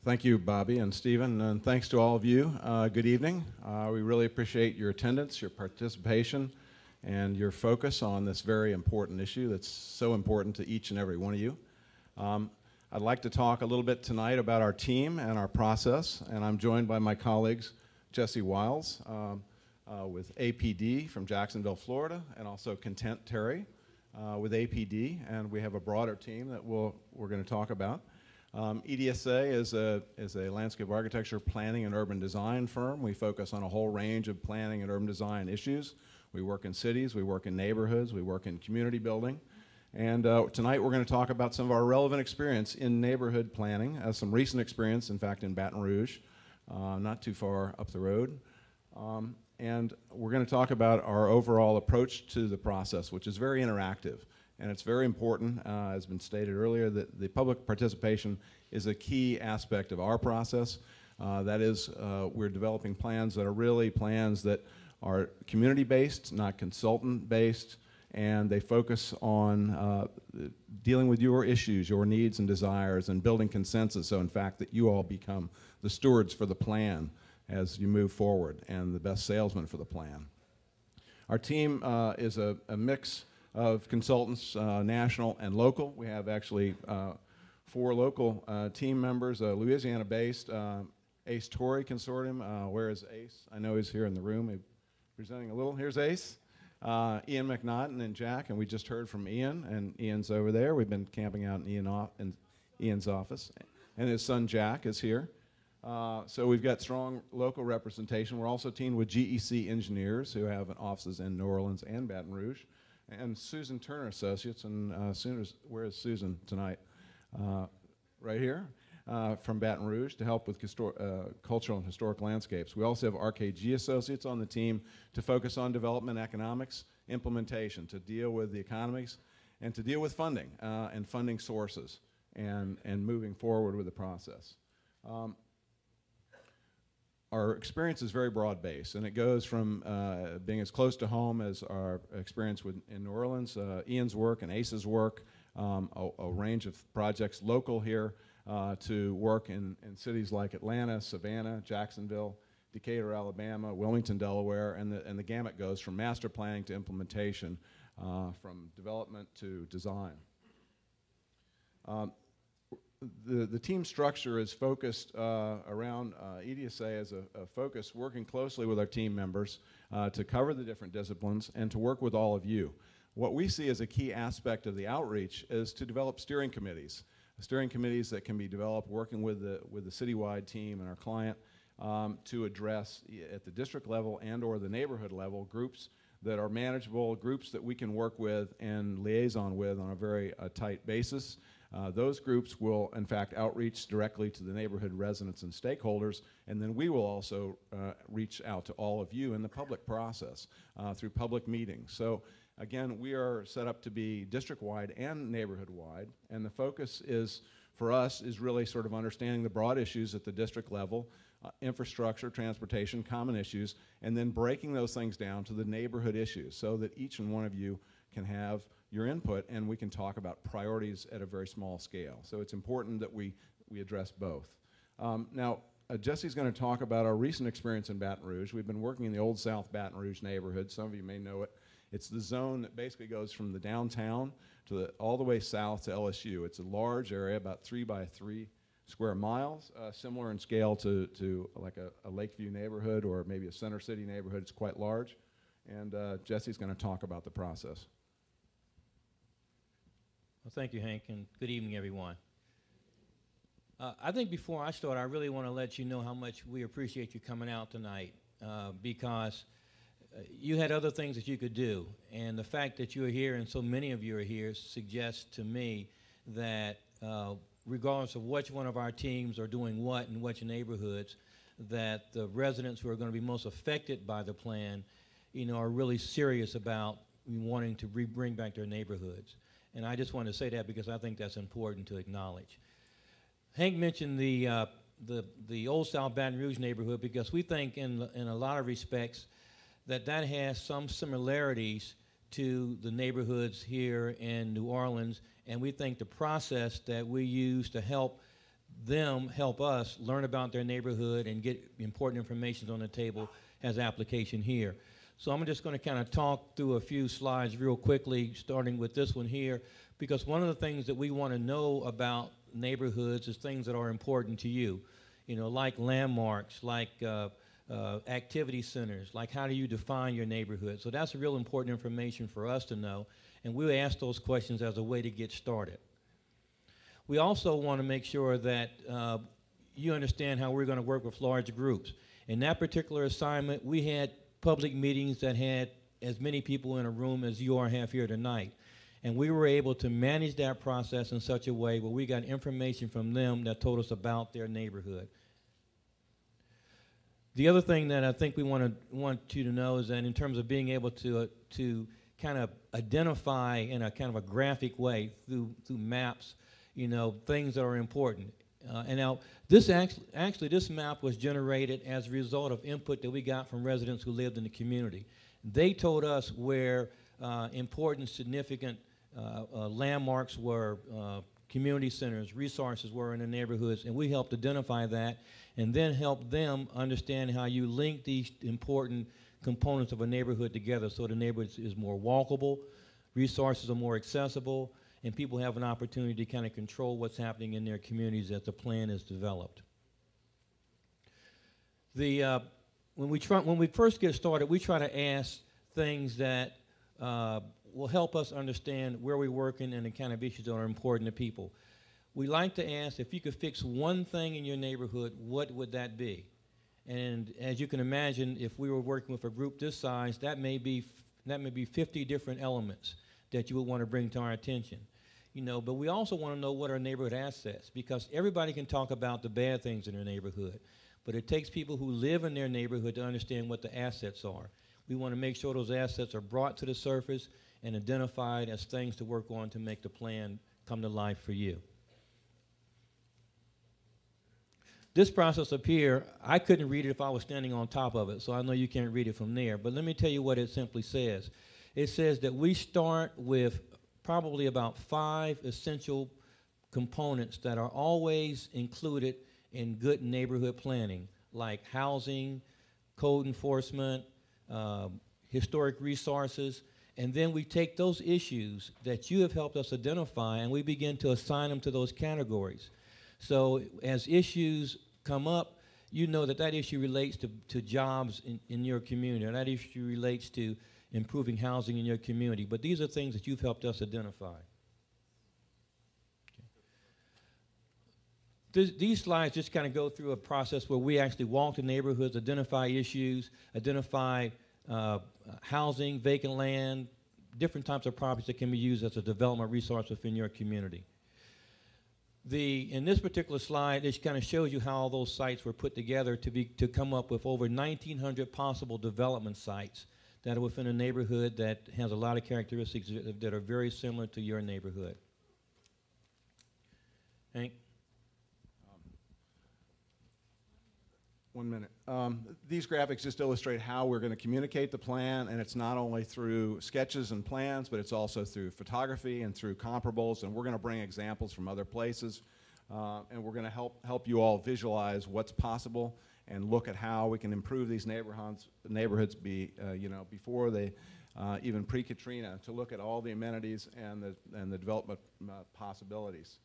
Thank you, Bobby and Stephen, and thanks to all of you. Good evening. We really appreciate your attendance, your participation, and your focus on this very important issue that's so important to each and every one of you. I'd like to talk a little bit tonight about our team and our process, and I'm joined by my colleagues, Jesse Wiles with APD from Jacksonville, Florida, and also Content Terry with APD, and we have a broader team that we're going to talk about. EDSA is a landscape architecture planning and urban design firm. We focus on a whole range of planning and urban design issues. We work in cities, we work in neighborhoods, we work in community building. And tonight we're going to talk about some of our relevant experience in neighborhood planning, some recent experience, in fact, in Baton Rouge, not too far up the road. And we're going to talk about our overall approach to the process, which is very interactive. And it's very important, as has been stated earlier, that the public participation is a key aspect of our process. That is, we're developing plans that are really plans that are community-based, not consultant-based, and they focus on dealing with your issues, your needs and desires, and building consensus, so in fact that you all become the stewards for the plan as you move forward and the best salesman for the plan. Our team is a mix of consultants, national and local. We have actually 4 local team members, Louisiana-based, ACE Torrey Consortium. Where is ACE? I know he's here in the room. He's presenting a little. Here's ACE. Ian McNaughton and Jack, and we just heard from Ian, and Ian's over there. We've been camping out in Ian's office, and his son Jack is here. So we've got strong local representation. We're also teamed with GEC engineers who have offices in New Orleans and Baton Rouge. And Susan Turner Associates, and where is Susan tonight? Right here, from Baton Rouge to help with cultural and historic landscapes. We also have RKG Associates on the team to focus on development economics, implementation, to deal with the economics, and to deal with funding and funding sources, and moving forward with the process. Our experience is very broad-based, and it goes from being as close to home as our experience in New Orleans, Ian's work and ACE's work, a range of projects local here, to work in cities like Atlanta, Savannah, Jacksonville, Decatur, Alabama, Wilmington, Delaware, and the gamut goes from master planning to implementation, from development to design. The team structure is focused around EDSA as a focus, working closely with our team members to cover the different disciplines and to work with all of you. What we see as a key aspect of the outreach is to develop steering committees that can be developed working with the citywide team and our client to address at the district level and or the neighborhood level groups that are manageable, groups that we can work with and liaison with on a very tight basis. Those groups will, in fact, outreach directly to the neighborhood residents and stakeholders, and then we will also reach out to all of you in the public process through public meetings. So, again, we are set up to be district-wide and neighborhood-wide, and the focus is, for us, is really sort of understanding the broad issues at the district level, infrastructure, transportation, common issues, and then breaking those things down to the neighborhood issues so that each and one of you can have your input, and we can talk about priorities at a very small scale. So it's important that we address both. Now, Jesse's going to talk about our recent experience in Baton Rouge. We've been working in the Old South Baton Rouge neighborhood. Some of you may know it. It's the zone that basically goes from the downtown to all the way south to LSU. It's a large area, about 3 by 3 square miles, similar in scale to like a Lakeview neighborhood or maybe a Center City neighborhood. It's quite large. And Jesse's going to talk about the process. Well, thank you, Hank, and good evening, everyone. I think before I start, I really want to let you know how much we appreciate you coming out tonight because you had other things that you could do, and the fact that you're here and so many of you are here suggests to me that regardless of which one of our teams are doing what in which neighborhoods, that the residents who are going to be most affected by the plan, are really serious about wanting to bring back their neighborhoods. And I just want to say that because I think that's important to acknowledge. Hank mentioned the Old South Baton Rouge neighborhood because we think in a lot of respects that has some similarities to the neighborhoods here in New Orleans, and we think the process that we use to help them help us learn about their neighborhood and get important information on the table as application here. So I'm just going to kind of talk through a few slides real quickly, starting with this one here, because one of the things that we want to know about neighborhoods is things that are important to you, you know, like landmarks, like activity centers, like how do you define your neighborhood. So that's real important information for us to know, and we'll ask those questions as a way to get started. We also want to make sure that you understand how we're going to work with large groups. In that particular assignment, we had public meetings that had as many people in a room as you have here tonight. And we were able to manage that process in such a way where we got information from them that told us about their neighborhood. The other thing that I think we want you to know is that in terms of being able to kind of identify in a kind of a graphic way through maps, you know, things that are important. And now, this actually, this map was generated as a result of input that we got from residents who lived in the community. They told us where important, significant landmarks were, community centers, resources were in the neighborhoods, and we helped identify that and then help them understand how you link these important components of a neighborhood together so the neighborhood is more walkable, resources are more accessible, and people have an opportunity to kind of control what's happening in their communities as the plan is developed. When we first get started, we try to ask things that will help us understand where we're working and the kind of issues that are important to people. We like to ask, if you could fix one thing in your neighborhood, what would that be? And as you can imagine, if we were working with a group this size, that may be 50 different elements that you would want to bring to our attention. You know, but we also want to know what are neighborhood assets, because everybody can talk about the bad things in their neighborhood, but it takes people who live in their neighborhood to understand what the assets are. We want to make sure those assets are brought to the surface and identified as things to work on to make the plan come to life for you. This process up here, I couldn't read it if I was standing on top of it, so I know you can't read it from there, but let me tell you what it simply says. It says that we start with probably about 5 essential components that are always included in good neighborhood planning, like housing, code enforcement, historic resources, and then we take those issues that you have helped us identify and we begin to assign them to those categories. So as issues come up, you know that that issue relates to jobs in your community, or that issue relates to improving housing in your community. But these are things that you've helped us identify. Okay. These slides just kind of go through a process where we actually walk the neighborhoods, identify issues, identify housing, vacant land, different types of properties that can be used as a development resource within your community. In this particular slide, it kind of shows you how all those sites were put together to come up with over 1,900 possible development sites that are within a neighborhood that has a lot of characteristics that are very similar to your neighborhood. Hank? 1 minute. These graphics just illustrate how we're going to communicate the plan, and it's not only through sketches and plans, but it's also through photography and through comparables, and we're going to bring examples from other places, and we're going to help you all visualize what's possible and look at how we can improve these neighborhoods you know, before they even pre-Katrina, to look at all the amenities and the development possibilities.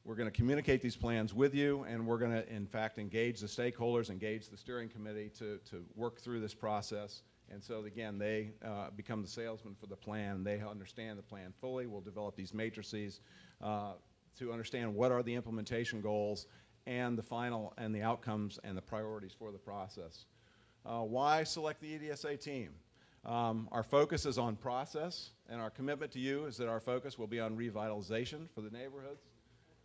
We're going to communicate these plans with you, and we're going to, in fact, engage the stakeholders, engage the steering committee to work through this process. And so, again, they become the salesman for the plan. They understand the plan fully. We'll develop these matrices to understand what are the implementation goals and the final and the outcomes and the priorities for the process. Why select the EDSA team? Our focus is on process, and our commitment to you is that our focus will be on revitalization for the neighborhoods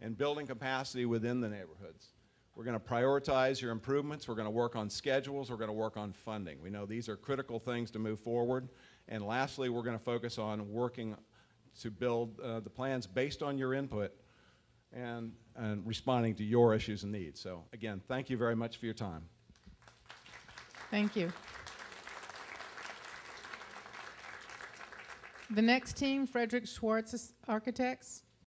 and building capacity within the neighborhoods. We're going to prioritize your improvements. We're going to work on schedules. We're going to work on funding. We know these are critical things to move forward. And lastly, we're going to focus on working to build the plans based on your input and responding to your issues and needs. So again, thank you very much for your time. Thank you. The next team, Frederick Schwartz Architects.